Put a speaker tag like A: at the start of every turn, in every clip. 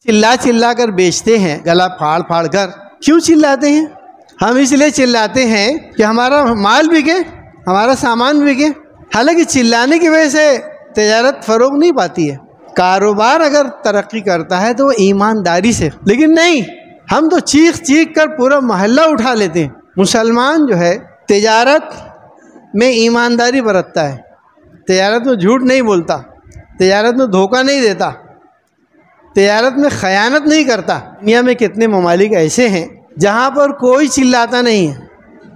A: چلا چلا کر بیچتے ہیں، گلا پھاڑ پھاڑ کر. کیوں چلاتے ہیں؟ ہم اس لیے چلاتے ہیں کہ ہمارا مال بکے، ہمارا سامان بکے. حالانکہ چلانے کی وجہ سے تجارت فروغ نہیں پاتی ہے. کاروبار اگر ترقی کرتا ہے تو وہ ایمانداری سے، لیکن نہیں، ہم تو چیخ چیخ کر پورا محلہ اٹھا لیتے ہیں. مسلمان جو ہے تجارت میں ایمانداری برتتا ہے، تجارت میں جھوٹ نہیں بولتا، تجارت میں دھوکہ نہیں دیتا، تجارت میں خیانت نہیں کرتا. دنیا میں کتنے ممالک ایسے ہیں جہاں پر کوئی چلاتا نہیں ہے،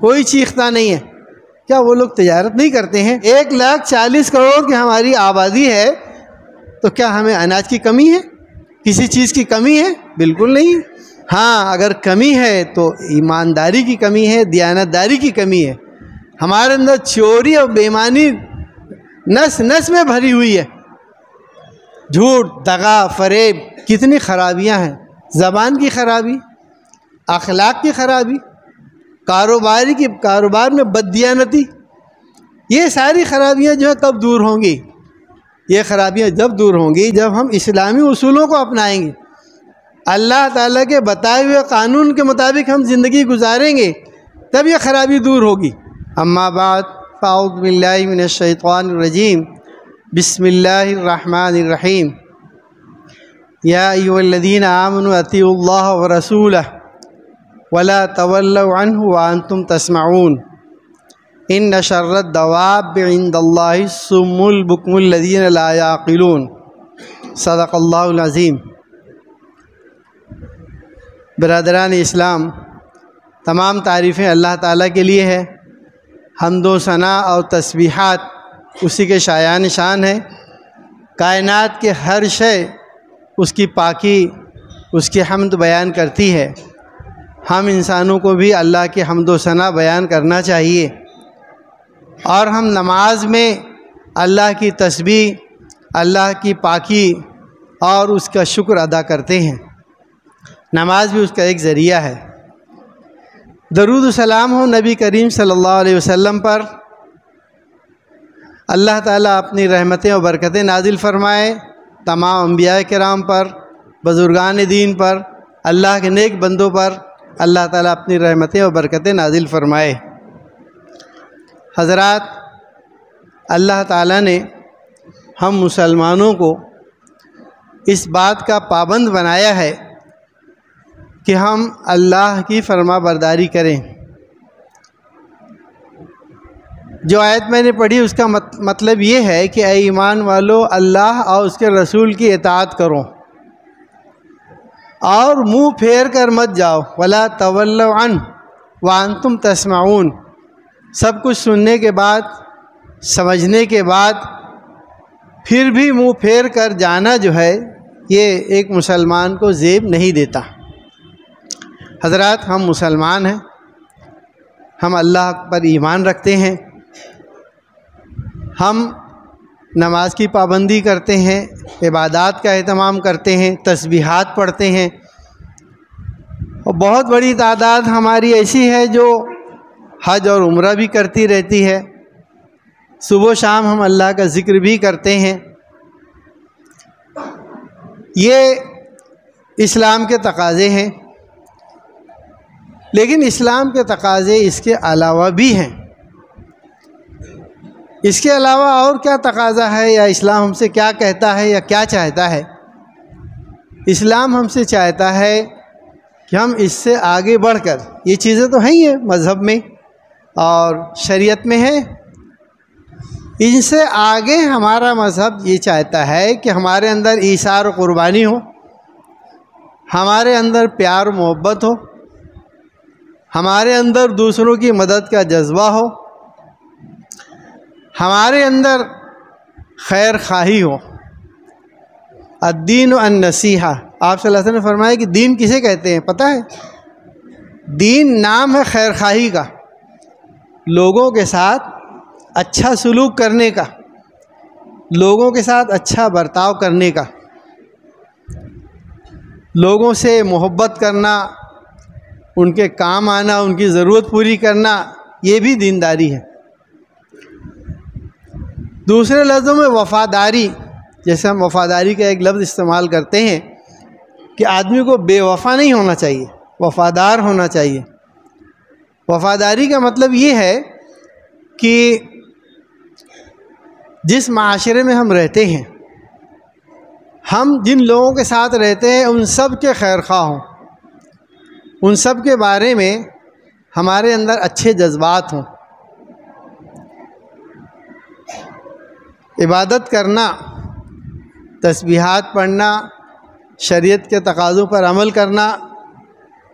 A: کوئی چیختا نہیں ہے. کیا وہ لوگ تجارت نہیں کرتے ہیں؟ 1,40,00,000 کی ہماری آبادی ہے، تو کیا ہمیں اناج کی کمی ہے؟ کسی چیز کی کمی ہے؟ بالکل نہیں. ہاں، اگر کمی ہے تو ایمانداری کی کمی ہے، دیانتداری کی کمی ہے. ہمارے اندر چوری اور بے ایمانی نس نس میں بھری ہوئی ہے. جھوٹ، دغا، فریب، کتنی خرابیاں ہیں. زبان کی خرابی، اخلاق کی خرابی، کاروبار میں بددیانتی. یہ ساری خرابیاں جو ہے کب دور ہوں گی؟ یہ خرابیاں جب دور ہوں گی جب ہم اسلامی اصولوں کو اپنائیں گے، اللہ تعالیٰ کے بتائے ہوئے قانون کے مطابق ہم زندگی گزاریں گے، تب یہ خرابی دور ہوگی. اما بعد فاعوذ باللہ من الشیطان الرجیم، بسم اللہ الرحمن الرحیم. یا ایھا الذین آمنوا اطیعوا اللہ ورسولہ ولا تولوا عنہ وانتم تسمعون. ان شر الدواب عند اللہ الصم البکم الذین لا یعقلون. صدق اللہ العظیم. برادران اسلام، تمام تعریفیں اللہ تعالیٰ کے لیے ہے. حمد و ثنا اور تسبیحات اسی کے شایان شان ہے. کائنات کے ہر شے اس کی پاکی، اس کی حمد بیان کرتی ہے. ہم انسانوں کو بھی اللہ کے حمد و ثنا بیان کرنا چاہیے. اور ہم نماز میں اللہ کی تسبیح، اللہ کی پاکی اور اس کا شکر ادا کرتے ہیں. نماز بھی اس کا ایک ذریعہ ہے. درود و سلام ہو نبی کریم صلی اللہ علیہ وسلم پر. اللہ تعالیٰ اپنی رحمتیں و برکتیں نازل فرمائے تمام انبیاء کرام پر، بزرگان دین پر، اللہ کے نیک بندوں پر. اللہ تعالیٰ اپنی رحمتیں و برکتیں نازل فرمائے. حضرات، اللہ تعالیٰ نے ہم مسلمانوں کو اس بات کا پابند بنایا ہے کہ ہم اللہ کی فرما برداری کریں. جو آیت میں نے پڑھی اس کا مطلب یہ ہے کہ اے ایمان والو، اللہ اور اس کے رسول کی اطاعت کرو اور منہ پھیر کر مت جاؤ. ولا تولوا عنہ وانتم تسمعون. سب کچھ سننے کے بعد، سمجھنے کے بعد پھر بھی منہ پھیر کر جانا جو ہے یہ ایک مسلمان کو زیب نہیں دیتا. حضرات، ہم مسلمان ہیں، ہم اللہ پر ایمان رکھتے ہیں، ہم نماز کی پابندی کرتے ہیں، عبادات کا اہتمام کرتے ہیں، تسبیحات پڑھتے ہیں. اور بہت بڑی تعداد ہماری ایسی ہے جو حج اور عمرہ بھی کرتی رہتی ہے. صبح و شام ہم اللہ کا ذکر بھی کرتے ہیں. یہ اسلام کے تقاضے ہیں، لیکن اسلام کے تقاضے اس کے علاوہ بھی ہیں. اس کے علاوہ اور کیا تقاضا ہے، یا اسلام ہم سے کیا کہتا ہے یا کیا چاہتا ہے؟ اسلام ہم سے چاہتا ہے کہ ہم اس سے آگے بڑھ کر، یہ چیزیں تو ہیں ہیں مذہب میں اور شریعت میں ہے، ان سے آگے ہمارا مذہب یہ چاہتا ہے کہ ہمارے اندر ایثار و قربانی ہو، ہمارے اندر پیار و محبت ہو، ہمارے اندر دوسروں کی مدد کا جذبہ ہو، ہمارے اندر خیر خواہی ہو. الدین النصیحہ. آپ صلی اللہ علیہ وسلم نے فرمایا کہ دین کسے کہتے ہیں پتہ ہے؟ دین نام ہے خیر خواہی کا، لوگوں کے ساتھ اچھا سلوک کرنے کا، لوگوں کے ساتھ اچھا برتاؤ کرنے کا، لوگوں سے محبت کرنا، ان کے کام آنا، ان کی ضرورت پوری کرنا، یہ بھی دینداری ہے. دوسرے لفظوں میں وفاداری، جیسے ہم وفاداری کا ایک لفظ استعمال کرتے ہیں، کہ آدمی کو بے وفا نہیں ہونا چاہیے، وفادار ہونا چاہیے۔ وفاداری کا مطلب یہ ہے کہ جس معاشرے میں ہم رہتے ہیں، ہم جن لوگوں کے ساتھ رہتے ہیں ان سب کے خیر خواہ ہوں، ان سب کے بارے میں ہمارے اندر اچھے جذبات ہوں۔ عبادت کرنا، تسبیحات پڑھنا، شریعت کے تقاضوں پر عمل کرنا،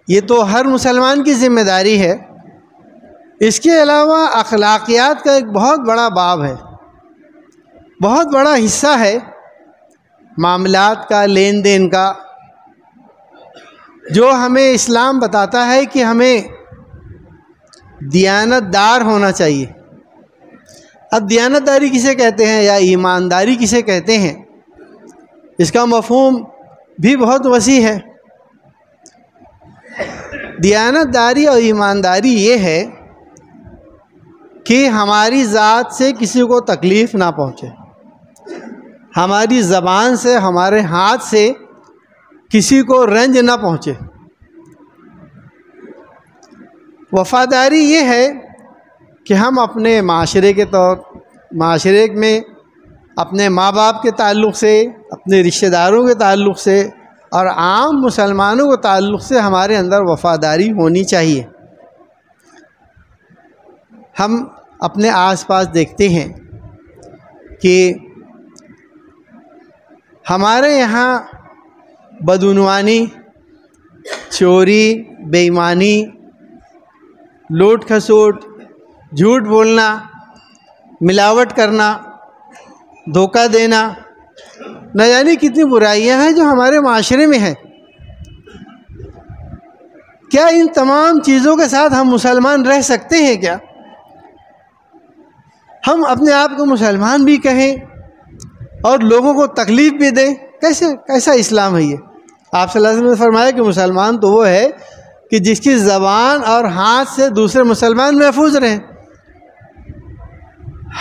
A: یہ تو ہر مسلمان کی ذمہ داری ہے۔ اس کے علاوہ اخلاقیات کا ایک بہت بڑا باب ہے، بہت بڑا حصہ ہے معاملات کا، لین دین کا، جو ہمیں اسلام بتاتا ہے کہ ہمیں دیانت دار ہونا چاہیے۔ اب دیانت داری کسے کہتے ہیں یا ایمانداری کسے کہتے ہیں، اس کا مفہوم بھی بہت وسیع ہے۔ دیانت داری اور ایمانداری یہ ہے کہ ہماری ذات سے کسی کو تکلیف نہ پہنچے، ہماری زبان سے، ہمارے ہاتھ سے کسی کو رنج نہ پہنچے۔ وفاداری یہ ہے کہ ہم اپنے معاشرے میں اپنے ماں باپ کے تعلق سے، اپنے رشتہ داروں کے تعلق سے اور عام مسلمانوں کے تعلق سے ہمارے اندر وفاداری ہونی چاہیے۔ ہم اپنے آس پاس دیکھتے ہیں کہ ہمارے یہاں بدعنوانی، چوری، بے ایمانی، لوٹ کھسوٹ، جھوٹ بولنا، ملاوٹ کرنا، دھوکہ دینا، نہ جانے کتنی برائیاں ہیں جو ہمارے معاشرے میں ہیں۔ کیا ان تمام چیزوں کے ساتھ ہم مسلمان رہ سکتے ہیں کیا؟ ہم اپنے آپ کو مسلمان بھی کہیں اور لوگوں کو تکلیف بھی دیں، کیسا اسلام ہے یہ؟ آپ صلی اللہ علیہ وسلم نے فرمایا کہ مسلمان تو وہ ہے کہ جس کی زبان اور ہاتھ سے دوسرے مسلمان محفوظ رہیں۔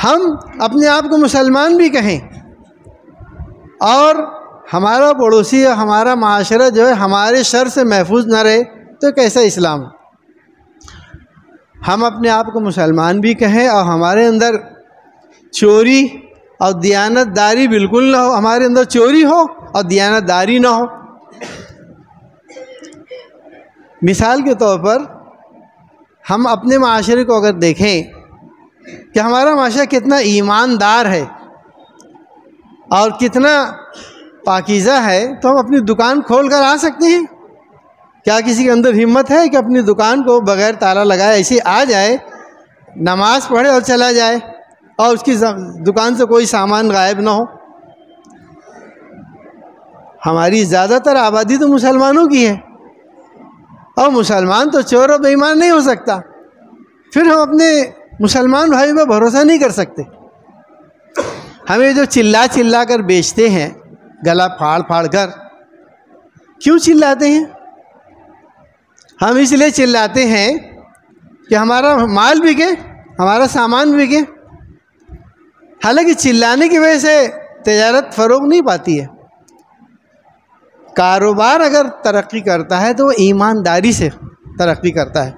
A: ہم اپنے آپ کو مسلمان بھی کہیں اور ہمارا پڑوسی اور ہمارا معاشرہ جو ہے ہمارے شر سے محفوظ نہ رہے، تو کیسا اسلام ہے؟ ہم اپنے آپ کو مسلمان بھی کہیں اور ہمارے اندر چوری اور دیانت داری بالکل نہ ہو، ہمارے اندر چوری ہو اور دیانت داری نہ ہو۔ مثال کے طور پر ہم اپنے معاشرے کو اگر دیکھیں کہ ہمارا معاشرہ کتنا ایماندار ہے اور کتنا پاکیزہ ہے، تو ہم اپنی دکان کھول کر آ سکتے ہیں۔ کیا کسی کے اندر ہمت ہے کہ اپنی دکان کو بغیر تالا لگائے ایسے آ جائے، نماز پڑھے اور چلا جائے اور اس کی دکان سے کوئی سامان غائب نہ ہو؟ ہماری زیادہ تر آبادی تو مسلمانوں کی ہے، اور مسلمان تو چور و بے ایمان نہیں ہو سکتا، پھر ہم اپنے مسلمان بھائی پہ بھروسہ نہیں کر سکتے۔ ہمیں جو چلا چلا کر بیچتے ہیں، گلا پھاڑ پھاڑ کر، کیوں چلاتے ہیں؟ ہم اس لیے چلاتے ہیں کہ ہمارا مال بکے، ہمارا سامان بکے۔ حالانکہ چلانے کی وجہ سے تجارت فروغ نہیں پاتی ہے۔ کاروبار اگر ترقی کرتا ہے تو وہ ایمانداری سے ترقی کرتا ہے۔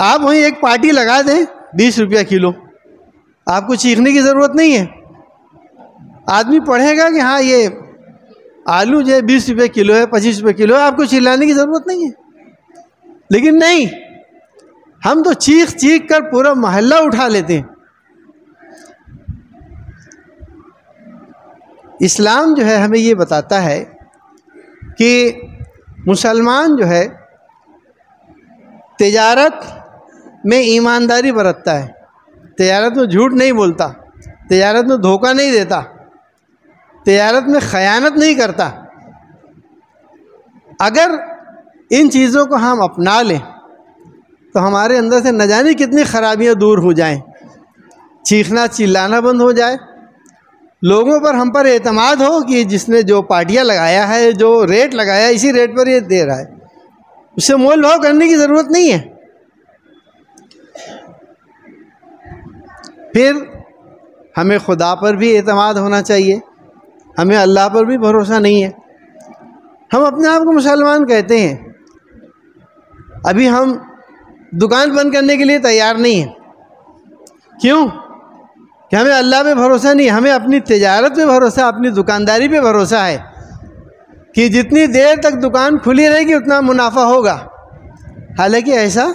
A: آپ وہیں ایک پارٹی لگا دیں 20 روپیہ کلو، آپ کو چیخنے کی ضرورت نہیں ہے۔ آدمی پڑھے گا کہ ہاں یہ آلو جو ہے 20 روپے کلو ہے، 25 روپے کلو ہے، آپ کو چلانے کی ضرورت نہیں ہے۔ لیکن نہیں، ہم تو چیخ چیخ کر پورا محلہ اٹھا لیتے ہیں۔ اسلام جو ہے ہمیں یہ بتاتا ہے کہ مسلمان جو ہے تجارت میں ایمانداری برتتا ہے، تجارت میں جھوٹ نہیں بولتا، تجارت میں دھوکہ نہیں دیتا، تجارت میں خیانت نہیں کرتا۔ اگر ان چیزوں کو ہم اپنا لیں تو ہمارے اندر سے نہ جانے کتنی خرابیاں دور ہو جائیں، چیخنا چلانا بند ہو جائے، لوگوں پر ہم پر اعتماد ہو کہ جس نے جو پارٹیاں لگایا ہے، جو ریٹ لگایا ہے، اسی ریٹ پر یہ دے رہا ہے، اس سے مول بھاؤ کرنے کی ضرورت نہیں ہے۔ پھر ہمیں خدا پر بھی اعتماد ہونا چاہیے، ہمیں اللہ پر بھی بھروسہ نہیں ہے۔ ہم اپنے آپ کو مسلمان کہتے ہیں، ابھی ہم دکان بند کرنے کے لیے تیار نہیں ہیں۔ کیوں؟ کہ ہمیں اللہ پہ بھروسہ نہیں، ہمیں اپنی تجارت پہ بھروسہ، اپنی دکانداری پہ بھروسہ ہے کہ جتنی دیر تک دکان کھلی رہے گی اتنا منافع ہوگا۔ حالانکہ ایسا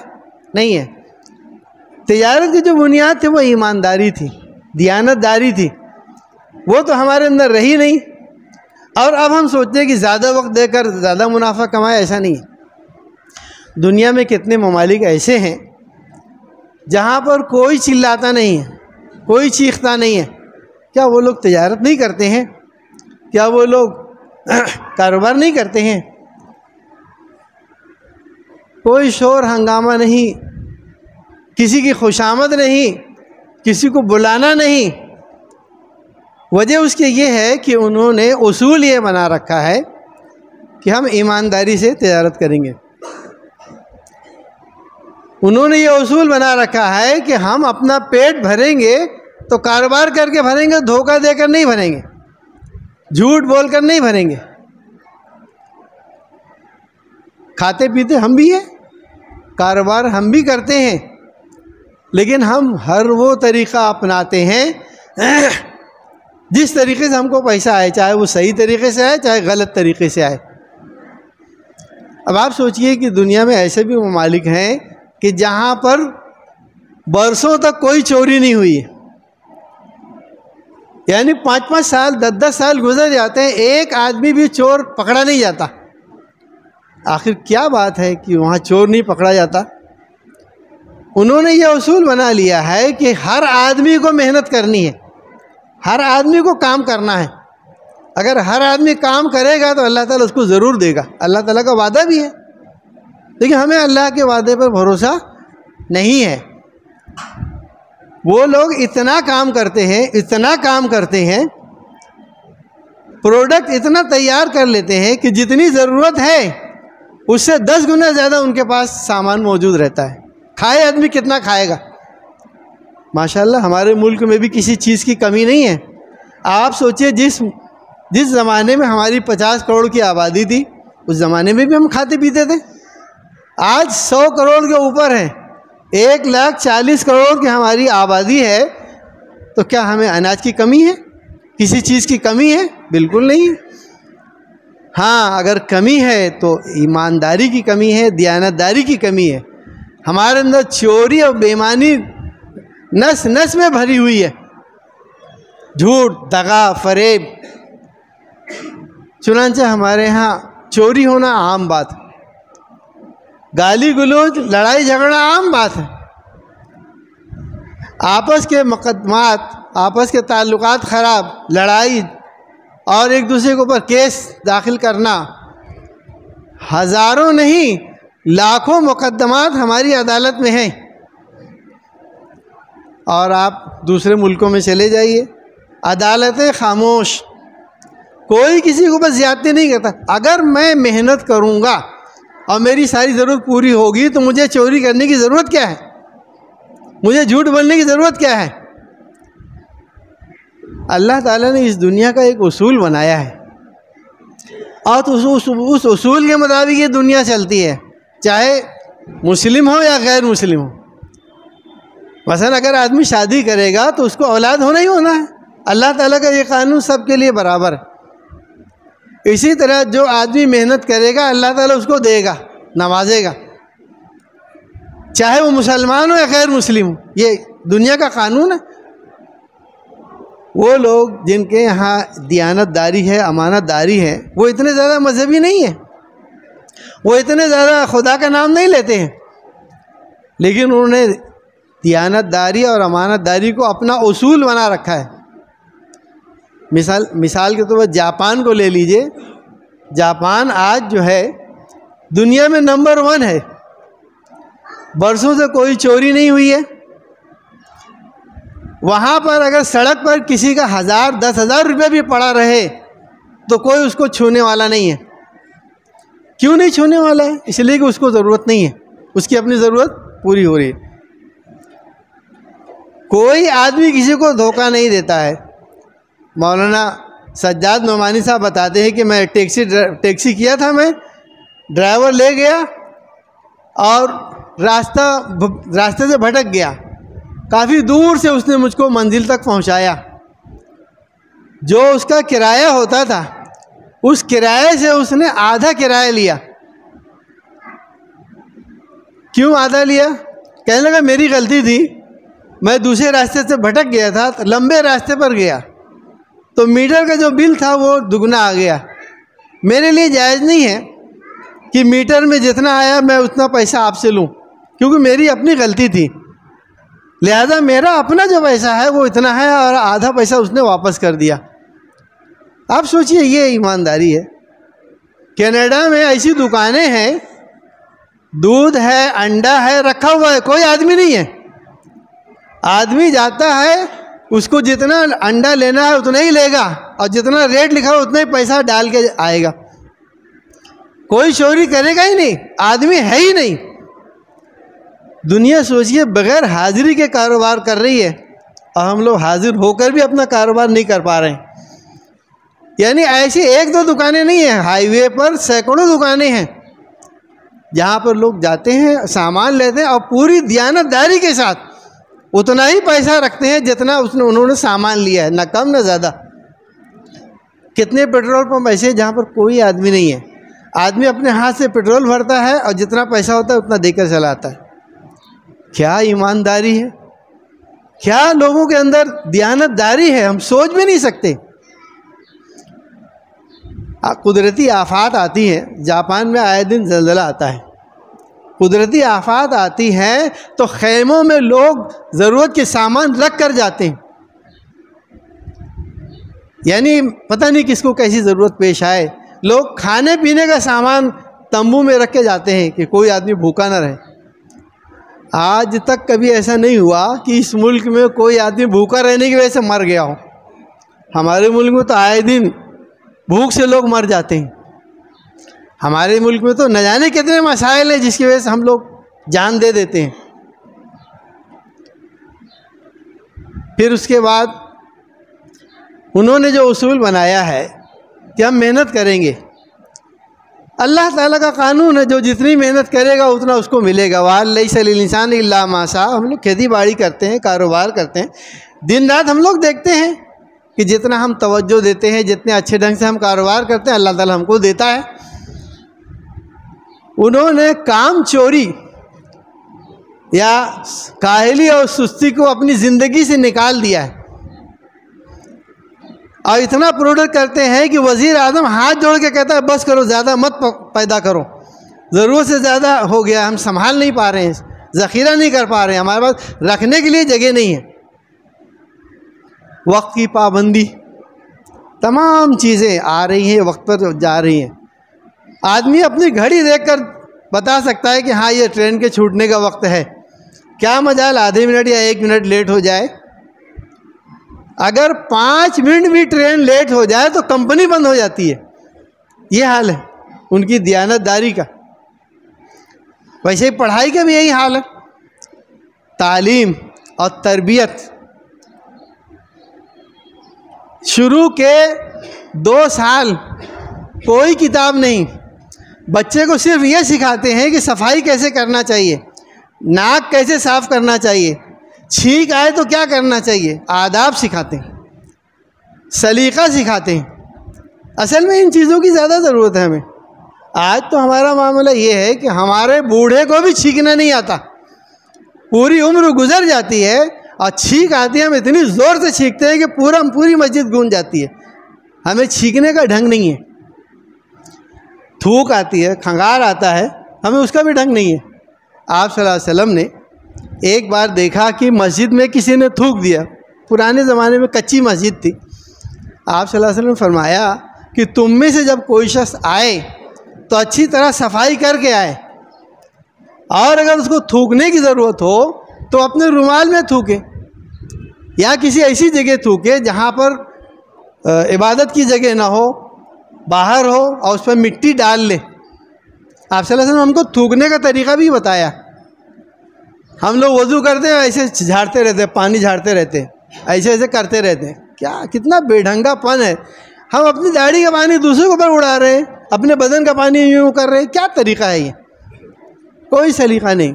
A: نہیں ہے۔ تجارت کی جو بنیاد تھی وہ ایمانداری تھی، دیانت داری تھی، وہ تو ہمارے اندر رہی نہیں، اور اب ہم سوچتے ہیں کہ زیادہ وقت دے کر زیادہ منافع کمائے۔ ایسا نہیں ہے۔ دنیا میں کتنے ممالک ایسے ہیں جہاں پر کوئی چلاتا نہیں ہے، کوئی چیختا نہیں ہے۔ کیا وہ لوگ تجارت نہیں کرتے ہیں؟ کیا وہ لوگ کاروبار نہیں کرتے ہیں؟ کوئی شور ہنگامہ نہیں، کسی کی خوشامد نہیں، کسی کو بلانا نہیں۔ وجہ اس کی یہ ہے کہ انہوں نے اصول یہ بنا رکھا ہے کہ ہم ایمانداری سے تجارت کریں گے۔ انہوں نے یہ اصول بنا رکھا ہے کہ ہم اپنا پیٹ بھریں گے تو کاروبار کر کے بھریں گے، دھوکہ دے کر نہیں بھریں گے، جھوٹ بول کر نہیں بھریں گے۔ کھاتے پیتے ہم بھی ہیں، کاروبار ہم بھی کرتے ہیں، لیکن ہم ہر وہ طریقہ اپناتے ہیں جس طریقے سے ہم کو پیسہ آئے، چاہے وہ صحیح طریقے سے آئے چاہے غلط طریقے سے آئے۔ اب آپ سوچئے کہ دنیا میں ایسے بھی ممالک ہیں کہ جہاں پر برسوں تک کوئی چوری نہیں ہوئی ہے، یعنی 5-5 سال 10-10 سال گزر جاتے ہیں، ایک آدمی بھی چور پکڑا نہیں جاتا۔ آخر کیا بات ہے کہ وہاں چور نہیں پکڑا جاتا؟ انہوں نے یہ اصول بنا لیا ہے کہ ہر آدمی کو محنت کرنی ہے، ہر آدمی کو کام کرنا ہے۔ اگر ہر آدمی کام کرے گا تو اللہ تعالیٰ اس کو ضرور دے گا، اللہ تعالیٰ کا وعدہ بھی ہے۔ لیکن ہمیں اللہ کے وعدے پر بھروسہ نہیں ہے۔ وہ لوگ اتنا کام کرتے ہیں، اتنا کام کرتے ہیں، پروڈکٹ اتنا تیار کر لیتے ہیں کہ جتنی ضرورت ہے اس سے 10 گنا زیادہ ان کے پاس سامان موجود رہتا ہے۔ کھائے آدمی کتنا کھائے گا؟ ماشاءاللہ ہمارے ملک میں بھی کسی چیز کی کمی نہیں ہے۔ آپ سوچئے جس زمانے میں ہماری 50 کروڑ کی آبادی تھی، اس زمانے میں بھی ہم کھاتے پیتے تھے۔ آج 100 کروڑ کے اوپر ہیں، 1,40,000 کی ہماری آبادی ہے، تو کیا ہمیں اناج کی کمی ہے؟ کسی چیز کی کمی ہے؟ بالکل نہیں ہے۔ ہاں اگر کمی ہے تو ایمانداری کی کمی ہے، دیانت داری کی کمی ہے۔ ہمارے اندر چوری اور بے ایمانی نس نس میں بھری ہوئی ہے، جھوٹ، دغا، فریب۔ چنانچہ ہمارے ہاں چوری ہونا عام بات ہے، گالی گلوچ، لڑائی جھگڑنا عام بات ہے، آپس کے مقدمات، آپس کے تعلقات خراب، لڑائی اور ایک دوسرے کے اوپر کیس داخل کرنا، ہزاروں نہیں لاکھوں مقدمات ہماری عدالت میں ہیں۔ اور آپ دوسرے ملکوں میں چلے جائیے، عدالتیں خاموش، کوئی کسی کے اوپر زیادتی نہیں کرتا۔ اگر میں محنت کروں گا اور میری ساری ضرورت پوری ہوگی تو مجھے چوری کرنے کی ضرورت کیا ہے؟ مجھے جھوٹ بولنے کی ضرورت کیا ہے؟ اللہ تعالیٰ نے اس دنیا کا ایک اصول بنایا ہے، اور اس اصول کے مطابق یہ دنیا چلتی ہے، چاہے مسلم ہو یا غیر مسلم ہو۔ مثلا اگر آدمی شادی کرے گا تو اس کو اولاد ہونا ہی ہونا ہے، اللہ تعالیٰ کا یہ قانون سب کے لیے برابر ہے۔ اسی طرح جو آدمی محنت کرے گا اللہ تعالیٰ اس کو دے گا، نوازے گا، چاہے وہ مسلمان ہو یا غیر مسلم ہو، یہ دنیا کا قانون ہے۔ وہ لوگ جن کے یہاں دیانت داری ہے، امانت داری ہے، وہ اتنے زیادہ مذہبی نہیں ہیں، وہ اتنے زیادہ خدا کا نام نہیں لیتے ہیں، لیکن انہوں نے دیانت داری اور امانت داری کو اپنا اصول بنا رکھا ہے۔ مثال کے طور پر جاپان کو لے لیجئے۔ جاپان آج جو ہے دنیا میں نمبر 1 ہے، برسوں سے کوئی چوری نہیں ہوئی ہے۔ وہاں پر اگر سڑک پر کسی کا 1000-10,000 روپے بھی پڑا رہے تو کوئی اس کو چھونے والا نہیں ہے۔ کیوں نہیں چھونے والا ہے؟ اس لیے کہ اس کو ضرورت نہیں ہے، اس کی اپنی ضرورت پوری ہو رہی ہے۔ کوئی آدمی کسی کو دھوکہ نہیں دیتا ہے۔ مولانا سجاد نعمانی صاحب بتاتے ہیں کہ میں ٹیکسی کیا تھا، میں ڈرائیور لے گیا اور راستے سے بھٹک گیا، کافی دور سے اس نے مجھ کو منزل تک پہنچایا۔ جو اس کا کرایہ ہوتا تھا اس کرایے سے اس نے آدھا کرایہ لیا۔ کیوں آدھا لیا؟ کہنے لگا میری غلطی تھی، میں دوسرے راستے سے بھٹک گیا تھا، لمبے راستے پر گیا تو میٹر کا جو بل تھا وہ دگنا آ گیا۔ میرے لیے جائز نہیں ہے کہ میٹر میں جتنا آیا میں اتنا پیسہ آپ سے لوں، کیونکہ میری اپنی غلطی تھی، لہذا میرا اپنا جو پیسہ ہے وہ اتنا ہے اور آدھا پیسہ اس نے واپس کر دیا۔ آپ سوچئے یہ ایمانداری ہے۔ کینیڈا میں ایسی دکانیں ہیں، دودھ ہے، انڈا ہے، رکھا ہوا ہے، کوئی آدمی نہیں ہے، آدمی جاتا ہے، اس کو جتنا انڈا لینا ہے اتنا ہی لے گا اور جتنا ریٹ لکھا ہو اتنا ہی پیسہ ڈال کے آئے گا، کوئی چوری کرے گا ہی نہیں، آدمی ہے ہی نہیں۔ دنیا سوچئے بغیر حاضری کے کاروبار کر رہی ہے اور ہم لوگ حاضر ہو کر بھی اپنا کاروبار نہیں کر پا رہے ہیں۔ یعنی ایسی ایک دو دکانیں نہیں ہیں، ہائی وے پر سینکڑوں دکانیں ہیں جہاں پر لوگ جاتے ہیں، سامان لیتے ہیں اور پوری دیانت داری کے ساتھ اتنا ہی پیسہ رکھتے ہیں جتنا انہوں نے سامان لیا ہے، نہ کم نہ زیادہ۔ کتنے پیٹرول پمپ ایسے ہیں جہاں پر کوئی آدمی نہیں ہے، آدمی اپنے ہاتھ سے پیٹرول بھرتا ہے اور جتنا پیسہ ہوتا ہے اتنا دے کر چلاتا ہے۔ کیا ایمانداری ہے، کیا لوگوں کے اندر دیانت داری ہے، ہم سوچ بھی نہیں سکتے۔ قدرتی آفات آتی ہیں، جاپان میں آئے دن زلزلہ آتا ہے، قدرتی آفات آتی ہیں تو خیموں میں لوگ ضرورت کے سامان رکھ کر جاتے ہیں، یعنی پتہ نہیں کس کو کیسی ضرورت پیش آئے، لوگ کھانے پینے کا سامان تمبو میں رکھ کے جاتے ہیں کہ کوئی آدمی بھوکا نہ رہے۔ آج تک کبھی ایسا نہیں ہوا کہ اس ملک میں کوئی آدمی بھوکا رہنے کی وجہ سے مر گیا ہو۔ ہمارے ملک میں تو آئے دن بھوک سے لوگ مر جاتے ہیں، ہمارے ملک میں تو نہ جانے کتنے مسائل ہیں جس کی وجہ سے ہم لوگ جان دے دیتے ہیں۔ پھر اس کے بعد انہوں نے جو اصول بنایا ہے کہ ہم محنت کریں گے، اللہ تعالیٰ کا قانون ہے، جو جتنی محنت کرے گا اتنا اس کو ملے گا۔ وَلَيْسَ لِلْإِنسَانِ إِلَّا مَا سَعَىٰ۔ ہم لوگ کھیتی باڑی کرتے ہیں، کاروبار کرتے ہیں، دن رات ہم لوگ دیکھتے ہیں کہ جتنا ہم توجہ دیتے ہیں، جتنے اچھے ڈھنگ سے ہم کاروبار کرتے ہیں، اللہ تعالیٰ ہم کو دیتا ہے۔ انہوں نے کام چوری یا کاہلی اور سستی کو اپنی زندگی سے نکال دیا ہے، اور اتنا پروڈکٹ کرتے ہیں کہ وزیر اعظم ہاتھ جوڑ کے کہتا ہے بس کرو، زیادہ مت پیدا کرو، ضرورت سے زیادہ ہو گیا، ہم سنبھال نہیں پا رہے ہیں، ذخیرہ نہیں کر پا رہے ہیں، ہمارے پاس رکھنے کے لیے جگہ نہیں ہے۔ وقت کی پابندی، تمام چیزیں آ رہی ہیں، وقت پر جا رہی ہیں۔ آدمی اپنی گھڑی دیکھ کر بتا سکتا ہے کہ ہاں یہ ٹرین کے چھوٹنے کا وقت ہے، کیا مجال آدھے منٹ یا 1 منٹ لیٹ ہو جائے۔ اگر 5 منٹ بھی ٹرین لیٹ ہو جائے تو کمپنی بند ہو جاتی ہے۔ یہ حال ہے ان کی دیانت داری کا۔ ویسے ہی پڑھائی کا بھی یہی حال ہے، تعلیم اور تربیت۔ شروع کے 2 سال کوئی کتاب نہیں، بچے کو صرف یہ سکھاتے ہیں کہ صفائی کیسے کرنا چاہیے، ناک کیسے صاف کرنا چاہیے، چھینک آئے تو کیا کرنا چاہیے، آداب سکھاتے ہیں، سلیقہ سکھاتے ہیں۔ اصل میں ان چیزوں کی زیادہ ضرورت ہے ہمیں۔ آج تو ہمارا معاملہ یہ ہے کہ ہمارے بوڑھے کو بھی چھینکنا نہیں آتا، پوری عمر گزر جاتی ہے اور چھینک آتی ہے، ہم اتنی زور سے چھینکتے ہیں کہ پوری مسجد گونج جاتی ہے۔ ہمیں چھینکنے کا ڈھنگ نہیں ہے، تھوک آتی ہے، کھنگار آتا ہے، ہمیں اس کا بھی ڈھنگ نہیں ہے۔ آپ صلی اللہ علیہ وسلم نے ایک بار دیکھا کہ مسجد میں کسی نے تھوک دیا، پرانے زمانے میں کچی مسجد تھی۔ آپ صلی اللہ علیہ وسلم نے فرمایا کہ تم میں سے جب کوئی شخص آئے تو اچھی طرح صفائی کر کے آئے، اور اگر اس کو تھوکنے کی ضرورت ہو تو اپنے رومال میں تھوکے یا کسی ایسی جگہ تھوکے جہاں پر عبادت کی جگہ نہ ہو، باہر ہو، اور اس پر مٹی ڈال لے۔ آپ صلی اللہ علیہ وسلم نے ہم کو تھوکنے کا طریقہ بھی بتایا۔ ہم لوگ وضو کرتے ہیں ایسے جھاڑتے رہتے ہیں، پانی جھاڑتے رہتے ہیں، ایسے کرتے رہتے ہیں، کیا کتنا بے ڈھنگا پن ہے۔ ہم اپنی داڑھی کا پانی دوسرے کے اوپر اڑا رہے ہیں، اپنے بدن کا پانی یوں کر رہے ہیں. کیا طریقہ ہے یہ؟ کوئی سلیقہ نہیں.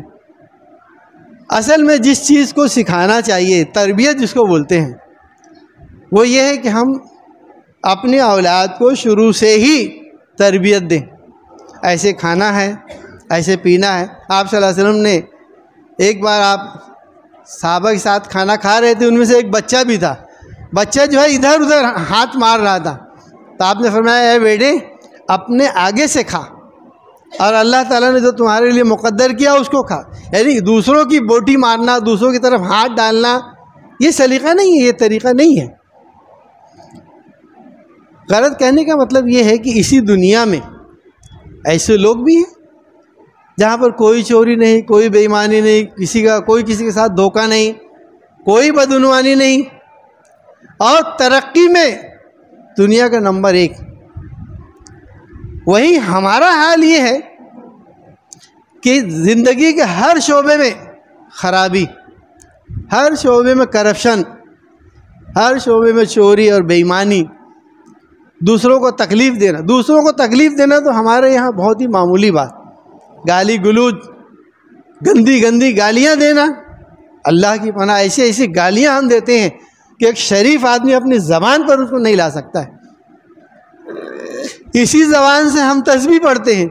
A: اصل میں جس چیز کو سکھانا چاہیے، تربیت جس کو بولتے ہیں، وہ یہ ہے کہ ہم اپنی اولاد کو شروع سے ہی تربیت دیں. ایسے کھانا ہے، ایسے پینا ہے. آپ صلی اللہ علیہ وسلم نے ایک بار آپ صحابہ کے ساتھ کھانا کھا رہے تھے، ان میں سے ایک بچہ بھی تھا. بچہ جو ہے ادھر ادھر ہاتھ مار رہا تھا، تو آپ نے فرمایا اے بیٹے اپنے آگے سے کھا، اور اللہ تعالیٰ نے جو تمہارے لیے مقدر کیا اس کو کھا. یعنی دوسروں کی بوٹی مارنا، دوسروں کی طرف ہاتھ ڈالنا، یہ سلیقہ نہیں ہے، یہ طریقہ نہیں ہے. غلط کہنے کا مطلب یہ ہے کہ اسی دنیا میں ایسے لوگ بھی ہیں جہاں پر کوئی چوری نہیں، کوئی بے ایمانی نہیں، کوئی کسی کے ساتھ دھوکہ نہیں، کوئی بدعنوانی نہیں، اور ترقی میں دنیا کا نمبر 1. وہیں ہمارا حال یہ ہے کہ زندگی کے ہر شعبے میں خرابی، ہر شعبے میں کرپشن، ہر شعبے میں چوری اور بے ایمانی، دوسروں کو تکلیف دینا. دوسروں کو تکلیف دینا تو ہمارے یہاں بہت ہی معمولی بات. گالی گلوچ، گندی گندی گالیاں دینا، اللہ کی پناہ ایسی ایسی گالیاں ہم دیتے ہیں کہ ایک شریف آدمی اپنی زبان پر اس کو نہیں لا سکتا ہے. اسی زبان سے ہم تسبیح پڑھتے ہیں،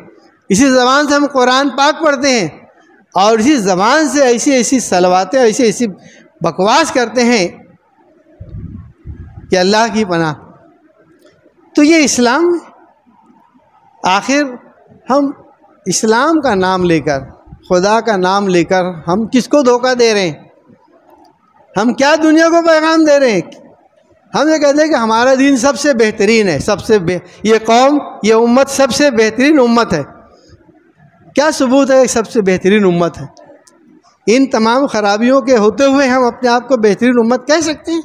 A: اسی زبان سے ہم قرآن پاک پڑھتے ہیں، اور اسی زبان سے ایسی ایسی صلواتیں، ایسی ایسی بکواس کرتے ہیں کہ اللہ کی پناہ. تو یہ اسلام ہے. آخر ہم اسلام کا نام لے کر، خدا کا نام لے کر ہم کس کو دھوکہ دے رہے ہیں؟ ہم کیا دنیا کو پیغام دے رہے ہیں؟ ہم یہ کہتے ہیں کہ ہمارا دین سب سے بہترین ہے، یہ قوم، یہ امت سب سے بہترین امت ہے. کیا ثبوت ہے کہ سب سے بہترین امت ہے؟ ان تمام خرابیوں کے ہوتے ہوئے ہم اپنے آپ کو بہترین امت کہہ سکتے ہیں؟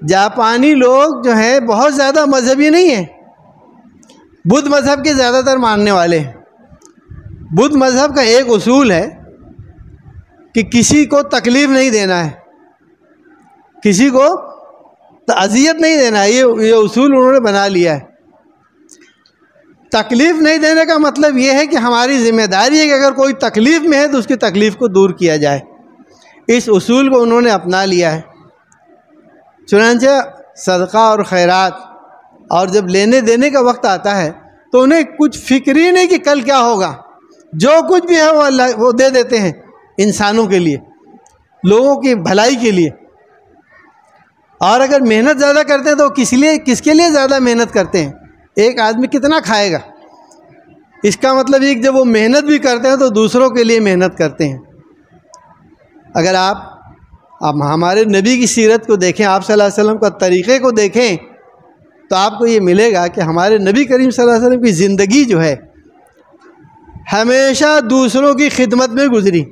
A: جاپانی لوگ جو ہیں بہت زیادہ مذہبی نہیں ہیں، بدھ مذہب کے زیادہ تر ماننے والے ہیں. بدھ مذہب کا ایک اصول ہے کہ کسی کو تکلیف نہیں دینا ہے، کسی کو اذیت نہیں دینا ہے. یہ اصول انہوں نے بنا لیا ہے. تکلیف نہیں دینے کا مطلب یہ ہے کہ ہماری ذمہ داری ہے کہ اگر کوئی تکلیف میں ہے تو اس کی تکلیف کو دور کیا جائے. اس اصول کو انہوں نے اپنا لیا ہے. چنانچہ صدقہ اور خیرات اور جب لینے دینے کا وقت آتا ہے تو انہیں کچھ فکر ہی نہیں کہ کل کیا ہوگا. جو کچھ بھی ہے وہ دے دیتے ہیں انسانوں کے لیے، لوگوں کی بھلائی کے لیے. اور اگر محنت زیادہ کرتے ہیں تو کس کے لیے زیادہ محنت کرتے ہیں؟ ایک آدمی کتنا کھائے گا؟ اس کا مطلب یہ کہ جب وہ محنت بھی کرتے ہیں تو دوسروں کے لیے محنت کرتے ہیں. اگر آپ ہمارے نبی کی سیرت کو دیکھیں، آپ صلی اللہ علیہ وسلم کا طریقے کو دیکھیں، تو آپ کو یہ ملے گا کہ ہمارے نبی کریم صلی اللہ علیہ وسلم کی زندگی جو ہے ہمیشہ دوسروں کی خدمت میں گزری.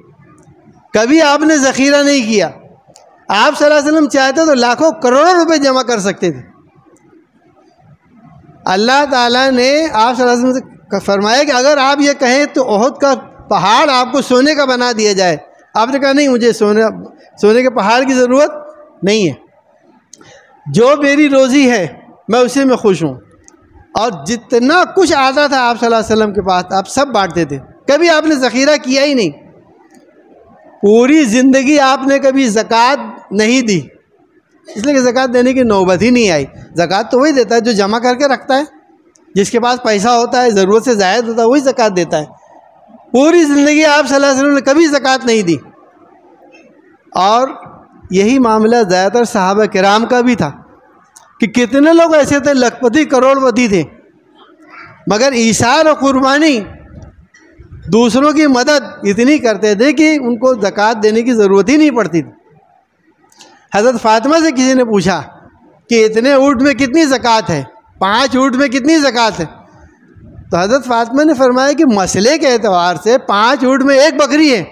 A: کبھی آپ نے ذخیرہ نہیں کیا. آپ صلی اللہ علیہ وسلم چاہتے تو لاکھوں کروڑوں روپے جمع کر سکتے تھے. اللہ تعالیٰ نے آپ صلی اللہ علیہ وسلم سے فرمایا کہ اگر آپ یہ کہیں تو احد کا پہاڑ آپ کو سونے کا بنا دیا جائے. آپ نے کہا نہیں، مجھے سونے کے پہاڑ کی ضرورت نہیں ہے. جو میری روزی ہے میں اسی میں خوش ہوں. اور جتنا کچھ آتا تھا آپ صلی اللہ علیہ وسلم کے پاس آپ سب بانٹتے تھے. کبھی آپ نے ذخیرہ کیا ہی نہیں. پوری زندگی آپ نے کبھی زکوٰۃ نہیں دی، اس لیے کہ زکوٰۃ دینے کی نوبت ہی نہیں آئی. زکوٰۃ تو وہی دیتا ہے جو جمع کر کے رکھتا ہے. جس کے پاس پیسہ ہوتا ہے، ضرورت سے زائد ہوتا ہے، وہی زکوٰۃ دیتا ہے. پوری زندگی آپ صلی اللہ علیہ وسلم نے کبھی زکوٰۃ نہیں دی. اور یہی معاملہ زیادہ تر صحابہ کرام کا بھی تھا کہ کتنے لوگ ایسے تھے لاکھ پتی کروڑ پتی تھے، مگر ایثار و قربانی، دوسروں کی مدد اتنی کرتے تھے کہ ان کو زکوٰۃ دینے کی ضرورت ہی نہیں پڑتی تھی. حضرت فاطمہ سے کسی نے پوچھا کہ اتنے اونٹ میں کتنی زکوٰۃ ہے، 5 اونٹ میں کتنی زکوٰۃ ہے؟ تو حضرت فاطمہ نے فرمایا کہ مسئلے کے اعتبار سے 5 اونٹ میں 1 بکری ہے،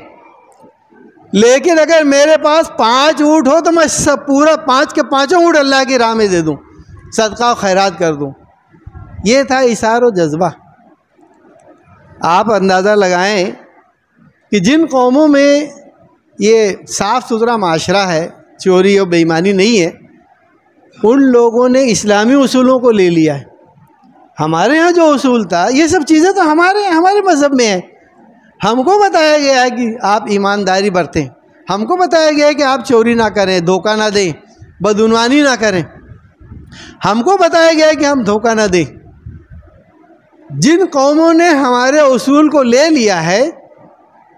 A: لیکن اگر میرے پاس 5 اونٹ ہو تو میں سب پورا 5 کے 5 اونٹ اللہ کی راہ میں دے دوں، صدقہ و خیرات کر دوں. یہ تھا ایثار و جذبہ. آپ اندازہ لگائیں کہ جن قوموں میں یہ صاف ستھرا معاشرہ ہے، چوری اور بے ایمانی نہیں ہے، ان لوگوں نے اسلامی اصولوں کو لے لیا ہے۔ ہمارے ہاں جو اصول تھا یہ سب چیزیں تو ہمارے مذہب میں ہیں۔ ہم کو بتایا گیا ہے کہ آپ ایمانداری برتیں، ہم کو بتایا گیا ہے کہ آپ چوری نہ کریں، دھوکہ نہ دیں، بدعنوانی نہ کریں، ہم کو بتایا گیا ہے کہ ہم دھوکہ نہ دیں۔ جن قوموں نے ہمارے اصول کو لے لیا ہے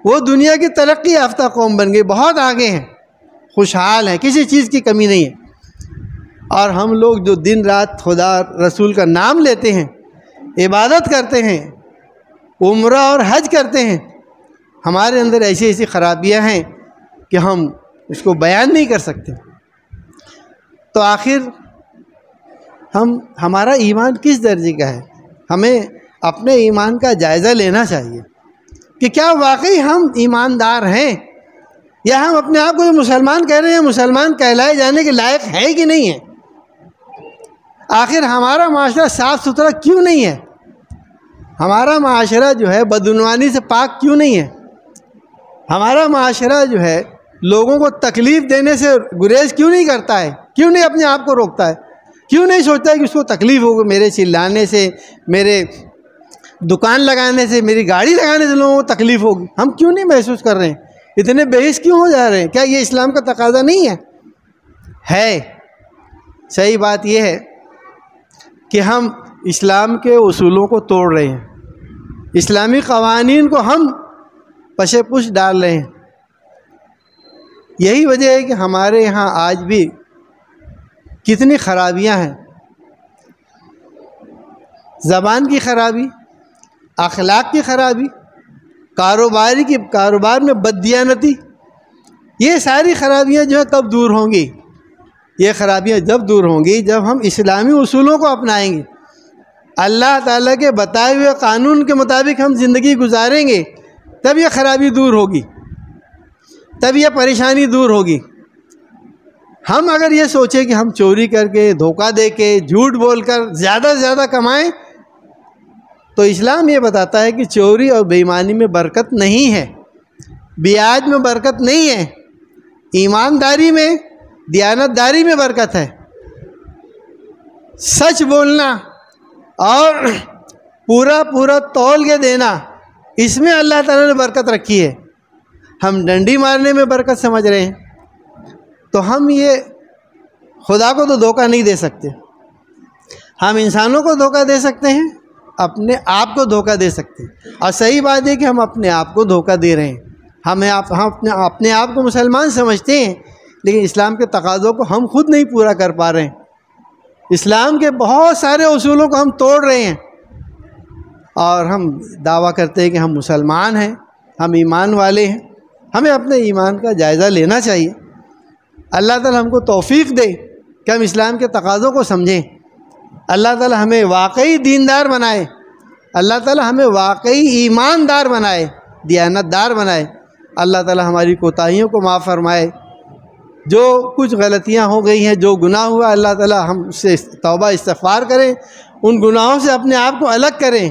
A: وہ دنیا کی ترقی یافتہ قوم بن گئی، بہت آگے ہیں، خوشحال ہیں، کسی چیز کی کمی نہیں ہے۔ اور ہم لوگ جو دن رات خدا رسول کا نام لیتے ہیں، عبادت کرتے ہیں، عمرہ اور حج کرتے ہیں، ہمارے اندر ایسی ایسی خرابیاں ہیں کہ ہم اس کو بیان نہیں کر سکتے۔ تو آخر ہمارا ایمان کس درجے کا ہے؟ ہمیں اپنے ایمان کا جائزہ لینا چاہیے کہ کیا واقعی ہم ایماندار ہیں، یا ہم اپنے آپ کو جو مسلمان کہہ رہے ہیں مسلمان کہلائے جانے کے لائق ہے کہ نہیں ہے۔ آخر ہمارا معاشرہ صاف ستھرا کیوں نہیں ہے؟ ہمارا معاشرہ جو ہے بدعنوانی سے پاک کیوں نہیں ہے؟ ہمارا معاشرہ جو ہے لوگوں کو تکلیف دینے سے گریز کیوں نہیں کرتا ہے؟ کیوں نہیں اپنے آپ کو روکتا ہے؟ کیوں نہیں سوچتا ہے کہ اس کو تکلیف ہوگی، میرے چلانے سے، میرے دکان لگانے سے، میری گاڑی لگانے سے لوگوں کو تکلیف ہوگی؟ ہم کیوں نہیں محسوس کر رہے ہیں؟ اتنے بے حس کیوں ہو جا رہے ہیں؟ کیا یہ اسلام کا تقاضا نہیں ہے؟ صحیح بات یہ ہے کہ ہم اسلام کے اصولوں کو توڑ رہے ہیں، اسلامی قوانین کو ہم پشے پش ڈال رہے ہیں۔ یہی وجہ ہے کہ ہمارے یہاں آج بھی کتنی خرابیاں ہیں، زبان کی خرابی، اخلاق کی خرابی، کاروبار میں بددیانتی، یہ ساری خرابیاں جو ہے کب دور ہوں گی؟ یہ خرابیاں جب دور ہوں گی جب ہم اسلامی اصولوں کو اپنائیں گے، اللہ تعالیٰ کے بتائے ہوئے قانون کے مطابق ہم زندگی گزاریں گے، تب یہ خرابی دور ہوگی، تب یہ پریشانی دور ہوگی۔ ہم اگر یہ سوچیں کہ ہم چوری کر کے، دھوکہ دے کے، جھوٹ بول کر زیادہ سے زیادہ کمائیں، تو اسلام یہ بتاتا ہے کہ چوری اور بے ایمانی میں برکت نہیں ہے، بیاج میں برکت نہیں ہے، ایمانداری میں، دیانتداری میں برکت ہے۔ سچ بولنا اور پورا تول کے دینا، اس میں اللہ تعالیٰ نے برکت رکھی ہے۔ ہم ڈنڈی مارنے میں برکت سمجھ رہے ہیں، تو ہم یہ خدا کو تو دھوکہ نہیں دے سکتے۔ ہم انسانوں کو دھوکہ دے سکتے ہیں، اپنے آپ کو دھوکہ دے سکتے ہیں، اور صحیح بات ہے کہ ہم اپنے آپ کو دھوکہ دے رہے ہیں۔ ہم اپنے آپ کو مسلمان سمجھتے ہیں، لیکن اسلام کے تقاضوں کو ہم خود نہیں پورا کر پا رہے ہیں، اسلام کے بہت سارے اصولوں کو ہم توڑ رہے ہیں، اور ہم دعویٰ کرتے ہیں کہ ہم مسلمان ہیں، ہم ایمان والے ہیں۔ ہمیں اپنے ایمان کا جائزہ لینا چاہیے۔ اللہ تعالیٰ ہم کو توفیق دے کہ ہم اسلام کے تقاضوں کو سمجھیں۔ اللہ تعالیٰ ہمیں واقعی دیندار بنائے، اللہ تعالیٰ ہمیں واقعی ایماندار بنائے، دیانتدار بنائے۔ اللہ تعالیٰ ہماری کوتاہیوں کو معاف فرمائے، جو کچھ غلطیاں ہو گئی ہیں، جو گناہ ہوا، اللہ تعالیٰ ہم سے توبہ استغفار کریں، ان گناہوں سے اپنے آپ کو الگ کریں،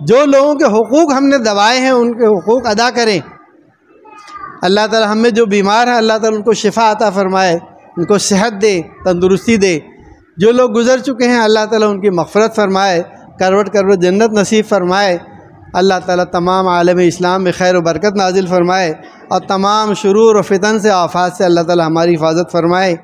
A: جو لوگوں کے حقوق ہم نے دبائے ہیں ان کے حقوق ادا کریں۔ اللہ تعالیٰ ہم میں جو بیمار ہیں اللہ تعالیٰ ان کو شفا عطا فرمائے، ان کو صحت دے، تندرستی دے۔ جو لوگ گزر چکے ہیں اللہ تعالیٰ ان کی مغفرت فرمائے، کروٹ کروٹ جنت نصیب فرمائے۔ اللہ تعالیٰ تمام عالم اسلام میں خیر و برکت نازل فرمائے، اور تمام شرور و فتن سے، آفات سے اللہ تعالیٰ ہماری حفاظت فرمائے۔